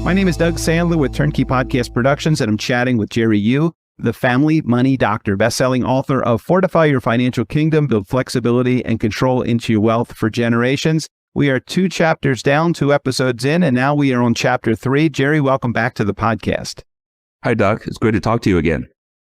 My name is Doug Sandler with Turnkey Podcast Productions, and I'm chatting with jerryyu, the family money doctor, bestselling author of Fortify Your Financial Kingdom, Build Flexibility and Control into Your Wealth for Generations. We are 2 chapters down, 2 episodes in, and now we are on chapter 3. Jerry, welcome back to the podcast. Hi, Doug. It's great to talk to you again.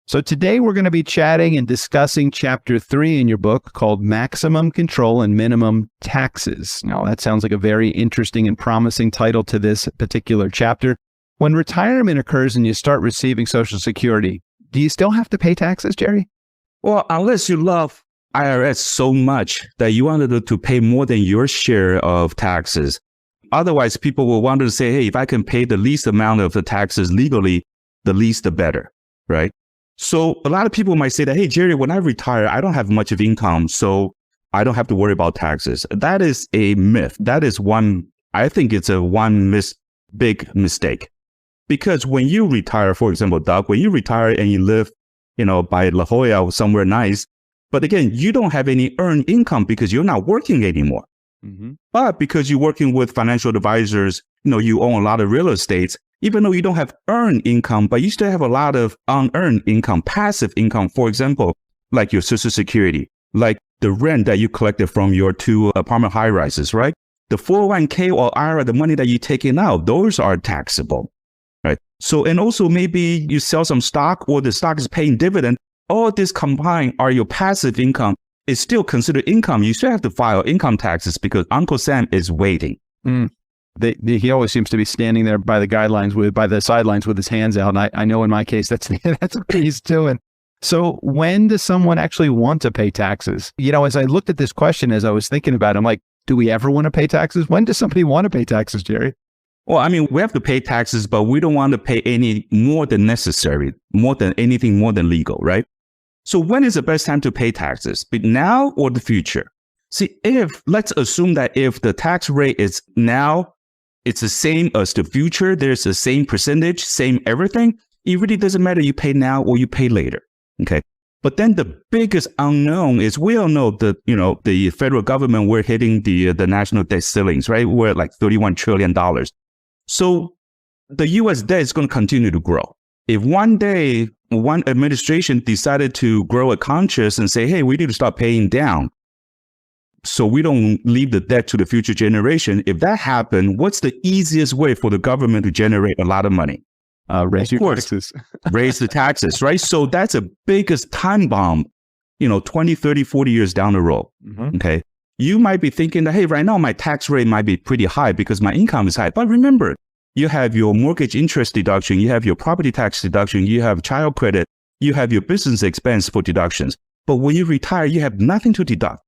So today we're going to be chatting and discussing chapter 3 in your book called Maximum Control and Minimum Taxes. Now, that sounds like a very interesting and promising title to this particular chapter. When retirement occurs and you start receiving Social Security, do you still have to pay taxes, Jerry? Well, unless you love IRS so much that you wanted to pay more than your share of taxes. Otherwise, people will want to say, hey, if I can pay the least amount of the taxes legally, the least the better, right? So a lot of people might say that, hey, Jerry, when I retire, I don't have much of income, so I don't have to worry about taxes. That is a myth. That is I think it's a big mistake. Because when you retire, for example, Doug, when you retire and you live, by La Jolla or somewhere nice, but again, you don't have any earned income because you're not working anymore. Mm-hmm. But because you're working with financial advisors, you own a lot of real estate. Even though you don't have earned income, but you still have a lot of unearned income, passive income, for example, like your Social Security, like the rent that you collected from your 2 apartment high rises, right? The 401k or IRA, the money that you're taking out, those are taxable, right? So, and also maybe you sell some stock or the stock is paying dividend. All this combined are your passive income. It's still considered income. You still have to file income taxes because Uncle Sam is waiting. He always seems to be standing there by the sidelines with his hands out. And I know in my case, that's what he's doing. So when does someone actually want to pay taxes? As I looked at this question, as I was thinking about it, I'm like, do we ever want to pay taxes? When does somebody want to pay taxes, Jerry? Well, I mean, we have to pay taxes, but we don't want to pay any more than necessary, more than legal, right? So when is the best time to pay taxes? But now or the future? See, let's assume that if the tax rate is now, it's the same as the future. There's the same percentage, same everything. It really doesn't matter you pay now or you pay later. Okay. But then the biggest unknown is we all know that, the federal government, we're hitting the national debt ceilings, right? We're at like $31 trillion. So the U.S. debt is going to continue to grow. If one day, one administration decided to grow a conscience and say, hey, we need to start paying down, so we don't leave the debt to the future generation. If that happened, what's the easiest way for the government to generate a lot of money? Raise your taxes. Raise the taxes, right? So that's the biggest time bomb, 20, 30, 40 years down the road. Mm-hmm. Okay. You might be thinking that, hey, right now my tax rate might be pretty high because my income is high. But remember, you have your mortgage interest deduction, you have your property tax deduction, you have child credit, you have your business expense for deductions. But when you retire, you have nothing to deduct.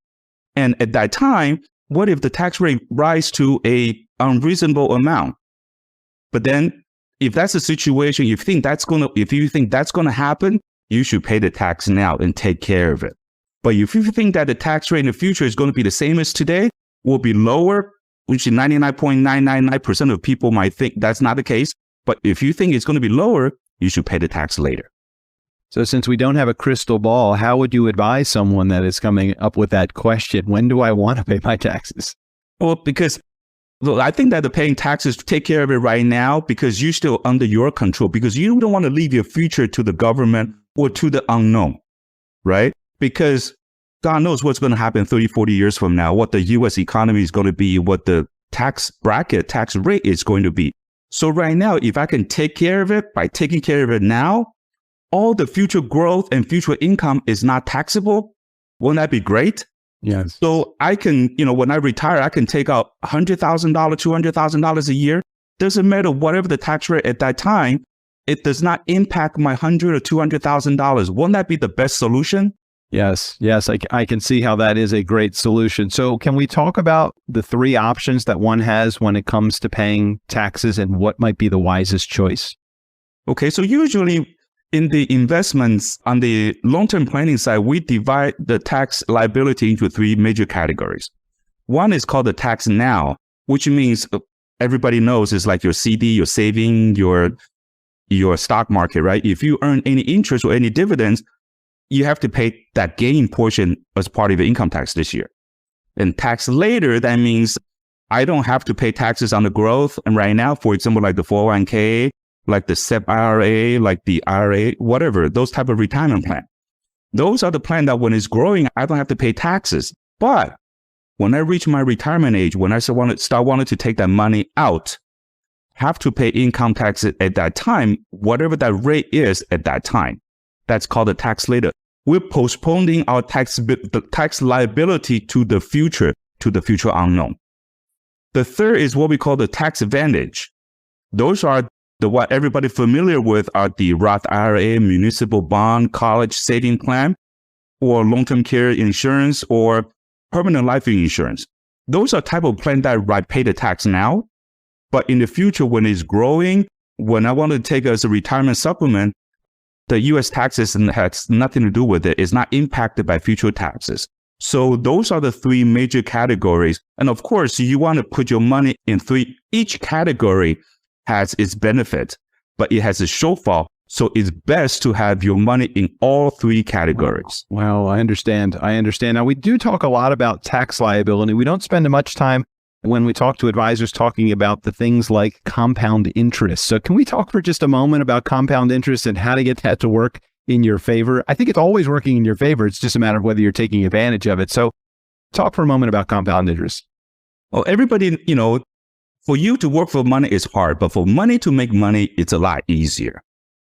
And at that time, what if the tax rate rise to a unreasonable amount? But then if that's the situation, if you think that's going to happen, you should pay the tax now and take care of it. But if you think that the tax rate in the future is going to be the same as today, will be lower, which 99.999% of people might think that's not the case. But if you think it's going to be lower, you should pay the tax later. So since we don't have a crystal ball, how would you advise someone that is coming up with that question? When do I want to pay my taxes? Well, because I think that the paying taxes, take care of it right now because you're still under your control, because you don't want to leave your future to the government or to the unknown, right? Because God knows what's going to happen 30, 40 years from now, what the U.S. economy is going to be, what the tax rate is going to be. So right now, if I can take care of it by taking care of it now, all the future growth and future income is not taxable. Wouldn't that be great? Yes. So I can, when I retire, I can take out $100,000, $200,000 a year. Doesn't matter whatever the tax rate at that time. It does not impact my $100,000 or $200,000. Wouldn't that be the best solution? Yes. I can see how that is a great solution. So can we talk about the 3 options that one has when it comes to paying taxes and what might be the wisest choice? Okay. So usually in the investments on the long-term planning side, we divide the tax liability into 3 major categories. One is called the tax now, which means everybody knows is like your CD, your saving, your stock market, right? If you earn any interest or any dividends, you have to pay that gain portion as part of your income tax this year. And tax later, that means I don't have to pay taxes on the growth. And right now, for example, like the 401k, like the SEP IRA, like the IRA, whatever, those type of retirement plan. Those are the plan that when it's growing, I don't have to pay taxes. But when I reach my retirement age, when I start wanting to take that money out, have to pay income tax at that time, whatever that rate is at that time. That's called a tax later. We're postponing our the tax liability to the future unknown. The third is what we call the tax advantage. Those are what everybody familiar with are the Roth IRA, municipal bond, college saving plan, or long-term care insurance, or permanent life insurance. Those are type of plan that I pay the tax now, but in the future when it's growing, when I want to take it as a retirement supplement, the U.S. taxes has nothing to do with it. It's not impacted by future taxes. So those are the three major categories. And of course, you want to put your money in three. Each category has its benefit, but it has a shortfall. So it's best to have your money in all three categories. Wow, I understand. Now, we do talk a lot about tax liability. We don't spend much time when we talk to advisors talking about the things like compound interest. So can we talk for just a moment about compound interest and how to get that to work in your favor? I think it's always working in your favor. It's just a matter of whether you're taking advantage of it. So talk for a moment about compound interest. Well, everybody, for you to work for money is hard, but for money to make money, it's a lot easier.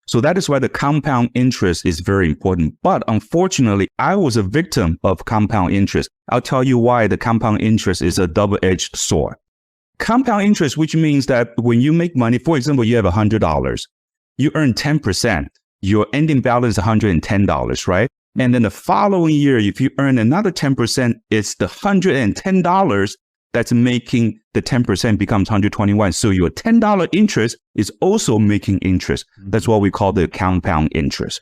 So that is why the compound interest is very important. But unfortunately, I was a victim of compound interest. I'll tell you why the compound interest is a double-edged sword. Compound interest, which means that when you make money, for example, you have $100, you earn 10%, your ending balance is $110, right? And then the following year, if you earn another 10%, it's the $110 that's making the 10% becomes 121. So your $10 interest is also making interest. That's what we call the compound interest.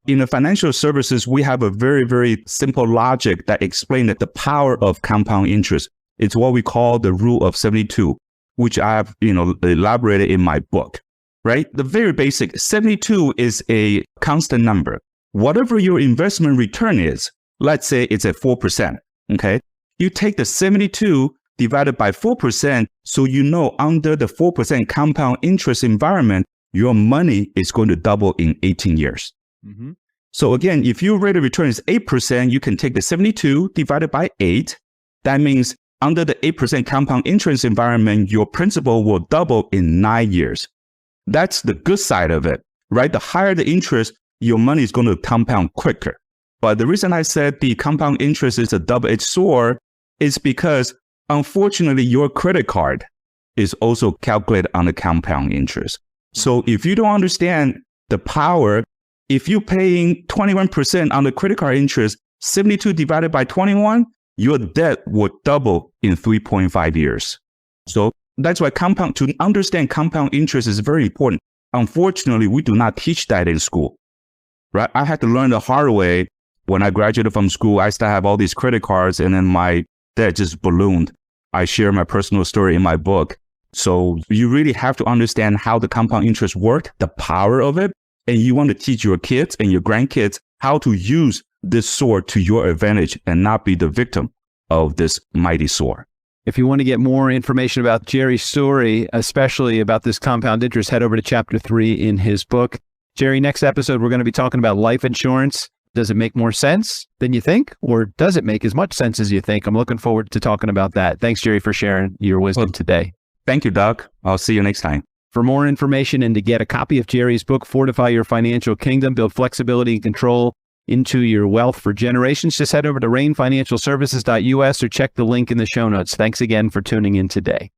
In the financial services, we have a very, very simple logic that explains that the power of compound interest. It's what we call the rule of 72, which I have, elaborated in my book, right? The very basic 72 is a constant number. Whatever your investment return is, let's say it's at 4%, okay? You take the 72 divided by 4%, so under the 4% compound interest environment, your money is going to double in 18 years. Mm-hmm. So again, if your rate of return is 8%, you can take the 72 divided by 8. That means under the 8% compound interest environment, your principal will double in 9 years. That's the good side of it, right? The higher the interest, your money is going to compound quicker. But the reason I said the compound interest is a double-edged sword is because unfortunately, your credit card is also calculated on the compound interest. So if you don't understand the power, if you're paying 21% on the credit card interest, 72 divided by 21, your debt would double in 3.5 years. So that's why to understand compound interest is very important. Unfortunately, we do not teach that in school, right? I had to learn the hard way. When I graduated from school, I still have all these credit cards, and then my debt just ballooned. I share my personal story in my book. So you really have to understand how the compound interest works, the power of it, and you want to teach your kids and your grandkids how to use this sword to your advantage and not be the victim of this mighty sword. If you want to get more information about Jerry's story, especially about this compound interest, head over to chapter 3 in his book. Jerry, next episode, we're going to be talking about life insurance. Does it make more sense than you think, or does it make as much sense as you think? I'm looking forward to talking about that. Thanks, Jerry, for sharing your wisdom today. Thank you, Doug. I'll see you next time. For more information and to get a copy of Jerry's book, Fortify Your Financial Kingdom, build flexibility and control into your wealth for generations, just head over to rainfinancialservices.us or check the link in the show notes. Thanks again for tuning in today.